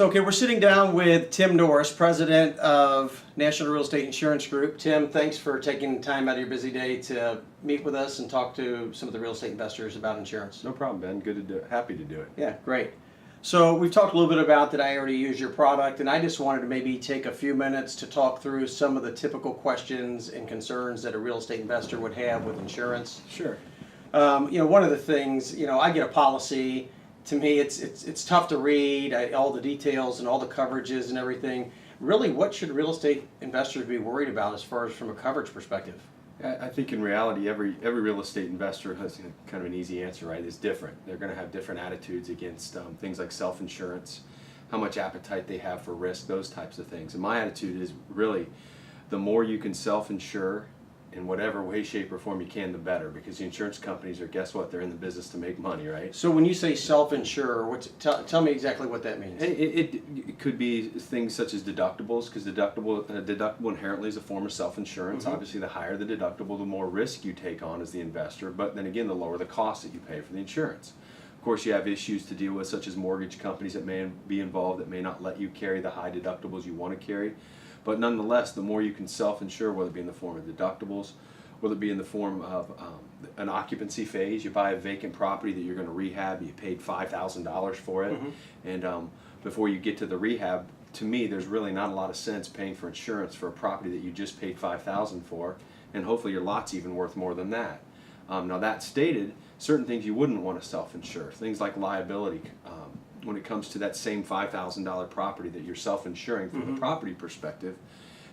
So, okay, we're sitting down with Tim Norris, president of National Real Estate Insurance Group. Tim, thanks for taking time out of your busy day to meet with us and talk to some of the real estate investors about insurance. No problem, Ben. Good to do it. Happy to do it. Yeah, great. So we've talked a little bit about that I already use your product, and I just wanted to maybe take a few minutes to talk through some of the typical questions and concerns that a real estate investor would have with insurance. Sure. One of the things, I get a policy. To me, it's tough to read all the details and all the coverages and everything. Really, what should real estate investors be worried about as far as from a coverage perspective? I think in reality, every real estate investor has kind of an easy answer, right? It's different. They're going to have different attitudes against things like self-insurance, how much appetite they have for risk, those types of things. And my attitude is really, the more you can self-insure in whatever way, shape, or form you can, the better. Because the insurance companies are, guess what? They're in the business to make money, right? So when you say self-insure, tell me exactly what that means. It could be things such as deductibles, because deductible inherently is a form of self-insurance. Mm-hmm. Obviously, the higher the deductible, the more risk you take on as the investor. But then again, the lower the cost that you pay for the insurance. Of course, you have issues to deal with, such as mortgage companies that may be involved that may not let you carry the high deductibles you want to carry. But nonetheless, the more you can self-insure, whether it be in the form of deductibles, whether it be in the form of an occupancy phase, you buy a vacant property that you're going to rehab, you paid $5,000 for it, Mm-hmm. and before you get to the rehab, to me, there's really not a lot of sense paying for insurance for a property that you just paid $5,000 for, and hopefully your lot's even worth more than that. Now that stated, certain things you wouldn't want to self-insure, things like liability. When it comes to that same $5,000 property that you're self-insuring from Mm-hmm. the property perspective,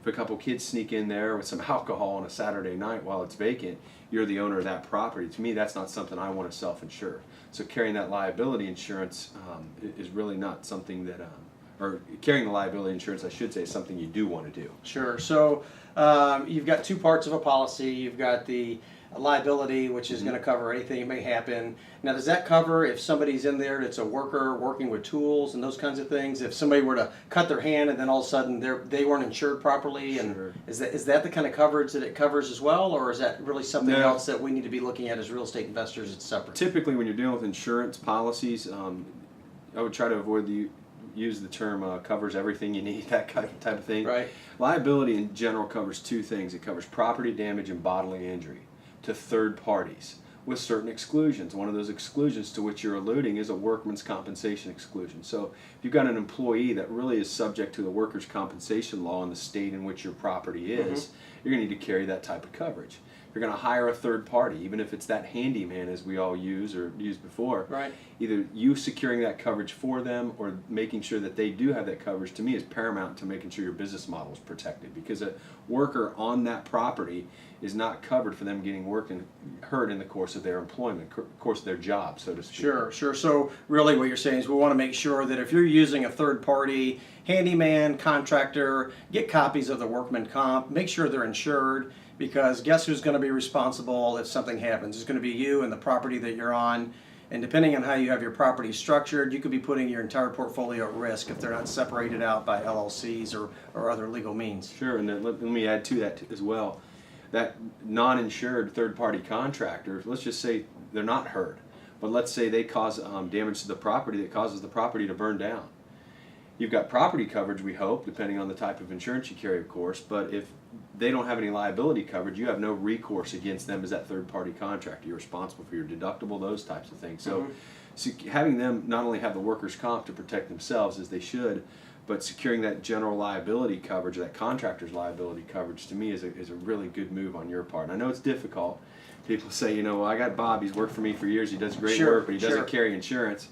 if a couple kids sneak in there with some alcohol on a Saturday night while it's vacant, you're the owner of that property. To me, that's not something I want to self-insure. So carrying that liability insurance is really not something that, or carrying the liability insurance, I should say, is something you do want to do. Sure. So you've got two parts of a policy. You've got the liability, which is Mm-hmm. going to cover anything that may happen. Now, does that cover if somebody's in there that's a worker working with tools and those kinds of things? If somebody were to cut their hand and then all of a sudden they weren't insured properly, and Sure. is that the kind of coverage that it covers as well, or is that really something No. else that we need to be looking at as real estate investors? It's separate. Typically, when you're dealing with insurance policies, I would try to avoid use the term covers everything you need, that type of thing. Right. Liability in general covers two things. It covers property damage and bodily injury to third parties with certain exclusions. One of those exclusions to which you're alluding is a workman's compensation exclusion. So if you've got an employee that really is subject to the workers' compensation law in the state in which your property is, you're going to need to carry that type of coverage. You're going to hire a third party, even if it's that handyman as we all use or used before. Right. Either you securing that coverage for them or making sure that they do have that coverage, to me, is paramount to making sure your business model is protected, because a worker on that property is not covered for them getting hurt in the course of their employment, course of their job, so to speak. Sure. So really what you're saying is we want to make sure that if you're using a third party handyman, contractor, get copies of the workman comp, make sure they're insured, because guess who's going to be responsible if something happens? It's going to be you and the property that you're on. And depending on how you have your property structured, you could be putting your entire portfolio at risk if they're not separated out by LLCs or other legal means. Sure, and then let me add to that as well. That non-insured third-party contractor, let's just say they're not hurt, but let's say they cause damage to the property that causes the property to burn down. You've got property coverage, we hope, depending on the type of insurance you carry, of course, but if they don't have any liability coverage, you have no recourse against them as that third-party contractor. You're responsible for your deductible, those types of things. So, having them not only have the workers' comp to protect themselves, as they should, but securing that general liability coverage, that contractor's liability coverage, to me is a really good move on your part. And I know it's difficult. People say, well, I got Bob, he's worked for me for years, he does great work, but he doesn't carry insurance.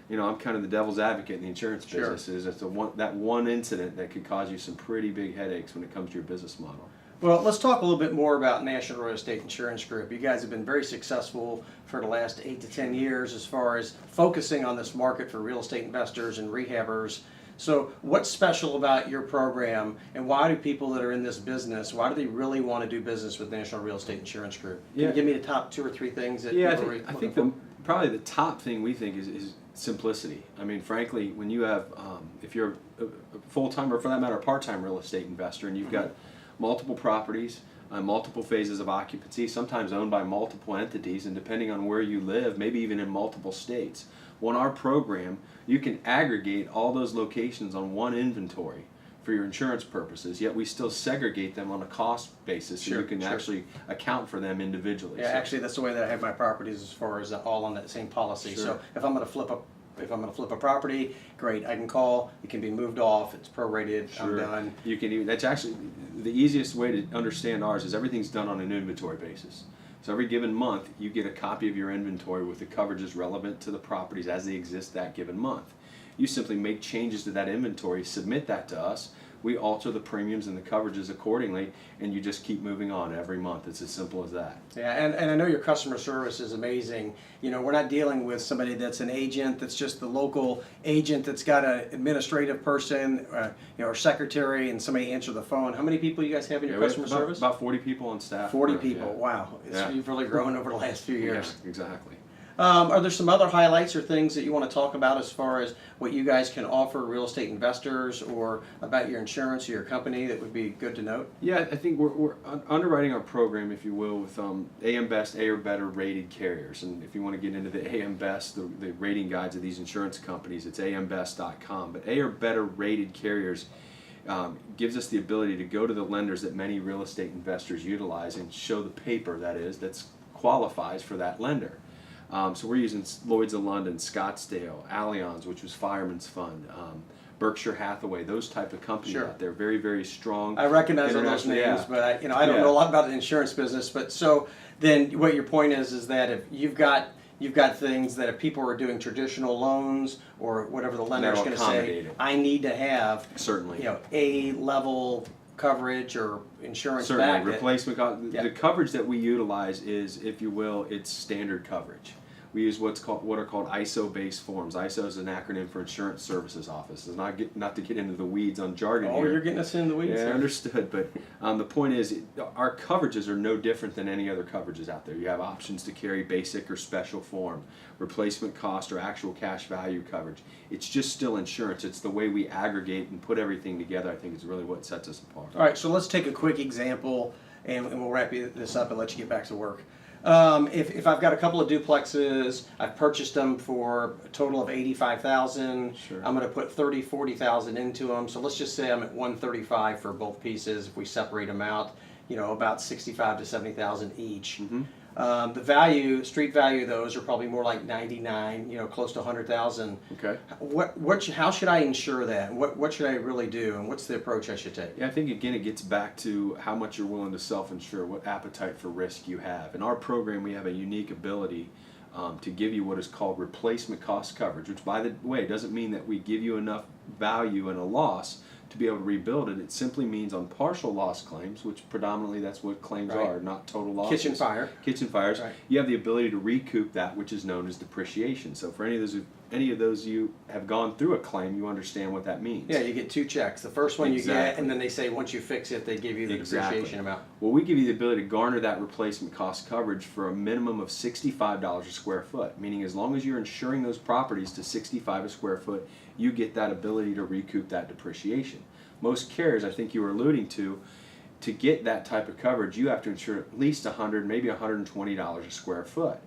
I'm kind of the devil's advocate in the insurance business. It's that one incident that could cause you some pretty big headaches when it comes to your business model. Well, let's talk a little bit more about National Real Estate Insurance Group. You guys have been very successful for the last 8 to 10 years as far as focusing on this market for real estate investors and rehabbers. So what's special about your program, and why do people that are in this business, why do they really want to do business with National Real Estate Insurance Group? Can you give me the top 2 or 3 things that people are I think probably the top thing we think is simplicity. I mean, frankly, when you have, if you're a full-time or for that matter a part-time real estate investor, and you've got multiple properties, multiple phases of occupancy, sometimes owned by multiple entities, and depending on where you live, maybe even in multiple states, Well, in our program, you can aggregate all those locations on one inventory for your insurance purposes, yet we still segregate them on a cost basis, so Sure, you can sure. actually account for them individually. Yeah, So- actually, that's the way that I have my properties as far as all on that same policy. Sure. So if I'm going to flip a property, great, I can call, it can be moved off, it's prorated, I'm Sure. done. You can even, that's actually the easiest way to understand ours is everything's done on an inventory basis. So every given month, you get a copy of your inventory with the coverages relevant to the properties as they exist that given month. You simply make changes to that inventory, submit that to us, we alter the premiums and the coverages accordingly, and you just keep moving on every month. It's as simple as that. Yeah, and I know your customer service is amazing. You know, we're not dealing with somebody that's an agent, that's just the local agent that's got an administrative person, or secretary, and somebody answer the phone. How many people you guys have in your Yeah, we have customer about, service? About 40 people on staff. 40 Yeah. people, wow. Yeah. You've really grown over the last few Yeah, years. exactly. Are there some other highlights or things that you want to talk about as far as what you guys can offer real estate investors, or about your insurance or your company that would be good to note? Yeah, I think we're underwriting our program, if you will, with AM Best, A or better rated carriers. And if you want to get into the AM Best, the rating guides of these insurance companies, it's ambest.com. But A or better rated carriers gives us the ability to go to the lenders that many real estate investors utilize and show the paper that qualifies for that lender. So we're using Lloyd's of London, Scottsdale, Allianz, which was Fireman's Fund, Berkshire Hathaway, those type of companies Sure. out there, very, very strong. I recognize all those international- names, yeah. but I don't Yeah. know a lot about the insurance business. But so then, what your point is that if you've got things that if people are doing traditional loans or whatever the lender is That'll going to say, accommodate it. I need to have Certainly. A level coverage or insurance Certainly, back. replacement cost. Yeah. The coverage that we utilize is, if you will, it's standard coverage. We use what are called ISO-based forms. ISO is an acronym for Insurance Services Office. It's not to get into the weeds on jargon Oh, here. you're getting us in the weeds. Yeah, here. understood. But the point is, our coverages are no different than any other coverages out there. You have options to carry basic or special form, replacement cost, or actual cash value coverage. It's just still insurance. It's the way we aggregate and put everything together, I think, is really what sets us apart. All right, so let's take a quick example, and we'll wrap this up and let you get back to work. If I've got a couple of duplexes, I've purchased them for a total of $85,000. Sure. I'm going to put $40,000 into them. So let's just say I'm at $135,000 for both pieces. If we separate them out, about $65,000 to $70,000 each. Mm-hmm. The street value of those are probably more like $99,000, close to $100,000. Okay. How should I insure that? What should I really do, and what's the approach I should take? Yeah, I think again it gets back to how much you're willing to self-insure, what appetite for risk you have. In our program, we have a unique ability to give you what is called replacement cost coverage, which, by the way, doesn't mean that we give you enough value in a loss to be able to rebuild it. It simply means on partial loss claims, which predominantly that's what claims Right. are, not total losses. Kitchen fire. Kitchen fires. Right. You have the ability to recoup that, which is known as depreciation. So for any of those you have gone through a claim, you understand what that means. Yeah, you get two checks. The first one you get, Exactly. and then they say once you fix it, they give you the Exactly. depreciation amount. Well, we give you the ability to garner that replacement cost coverage for a minimum of $65 a square foot, meaning as long as you're insuring those properties to $65 a square foot, you get that ability to recoup that depreciation. Most carriers, I think you were alluding to get that type of coverage, you have to insure at least $100, maybe $120 a square foot.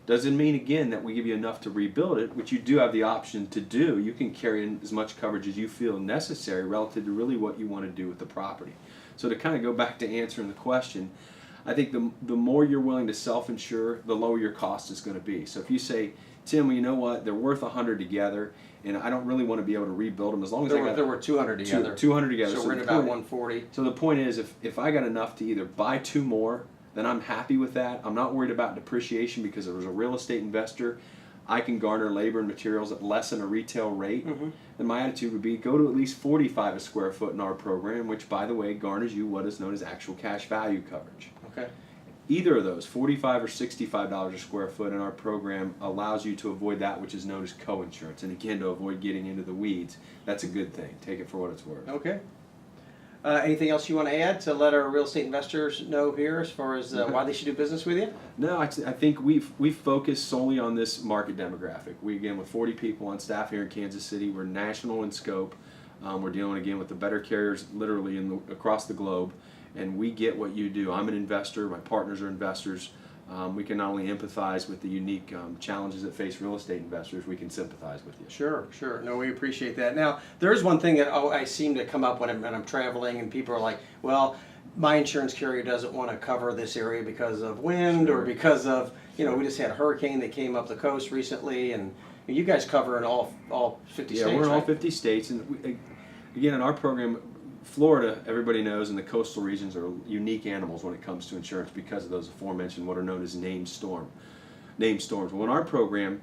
Doesn't mean, again, that we give you enough to rebuild it, which you do have the option to do. You can carry in as much coverage as you feel necessary relative to really what you want to do with the property. So to kind of go back to answering the question, I think the more you're willing to self-insure, the lower your cost is going to be. So if you say, Tim, well, you know what, they're worth 100 together, and I don't really want to be able to rebuild them as long as There were 200 together. 200 together. So So we're at the about point- 140. So the point is, if I got enough to either buy two more, then I'm happy with that. I'm not worried about depreciation because as a real estate investor, I can garner labor and materials at less than a retail rate. Mm-hmm. Then my attitude would be go to at least $45 a square foot in our program, which, by the way, garners you what is known as actual cash value coverage. Okay. Either of those, $45 or $65 a square foot in our program, allows you to avoid that which is known as co-insurance. And again, to avoid getting into the weeds, that's a good thing. Take it for what it's worth. Okay. Anything else you want to add to let our real estate investors know here as far as why they should do business with you? No, I think we've focused solely on this market demographic. We, again, with 40 people on staff here in Kansas City, we're national in scope. We're dealing, again, with the better carriers literally across the globe. And we get what you do. I'm an investor. My partners are investors. We can not only empathize with the unique challenges that face real estate investors, we can sympathize with you. Sure, sure. No, we appreciate that. Now, there is one thing that I seem to come up when I'm traveling, and people are like, well, my insurance carrier doesn't want to cover this area because of wind or because of, we just had a hurricane that came up the coast recently, and you guys cover in all 50 states, Yeah, we're in all right? 50 states, and again, in our program, Florida, everybody knows, and the coastal regions are unique animals when it comes to insurance because of those aforementioned, what are known as named storms. Well, in our program,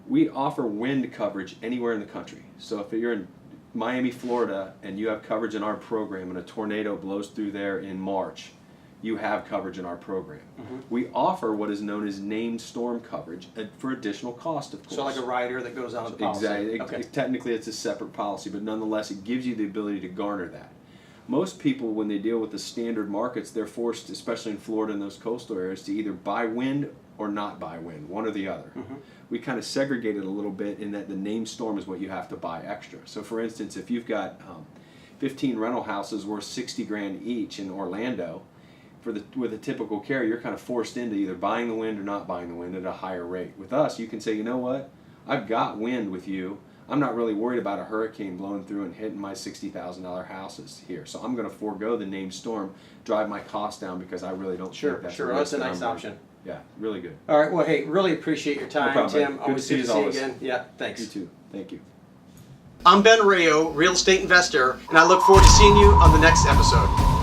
we offer wind coverage anywhere in the country. So if you're in Miami, Florida, and you have coverage in our program, and a tornado blows through there in March, you have coverage in our program. We offer what is known as named storm coverage for additional cost, of course. So like a rider that goes on the policy. Exactly. Okay. Technically, it's a separate policy, but nonetheless, it gives you the ability to garner that. Most people, when they deal with the standard markets, they're forced, especially in Florida and those coastal areas, to either buy wind or not buy wind, one or the other. We kind of segregate it a little bit in that the named storm is what you have to buy extra. So for instance, if you've got 15 rental houses worth 60 grand each in Orlando, with a typical carrier, you're kind of forced into either buying the wind or not buying the wind at a higher rate. With us, you can say, you know what, I've got wind with you. I'm not really worried about a hurricane blowing through and hitting my $60,000 houses here. So I'm going to forego the named storm, drive my costs down because I really don't think that's Sure. the That's a risk that nice I'm option. Yeah, really good. All right. Well, hey, really appreciate your time, problem, Tim. buddy. Always good to see you again. Yeah, thanks. You too. Thank you. I'm Ben Rayo, real estate investor, and I look forward to seeing you on the next episode.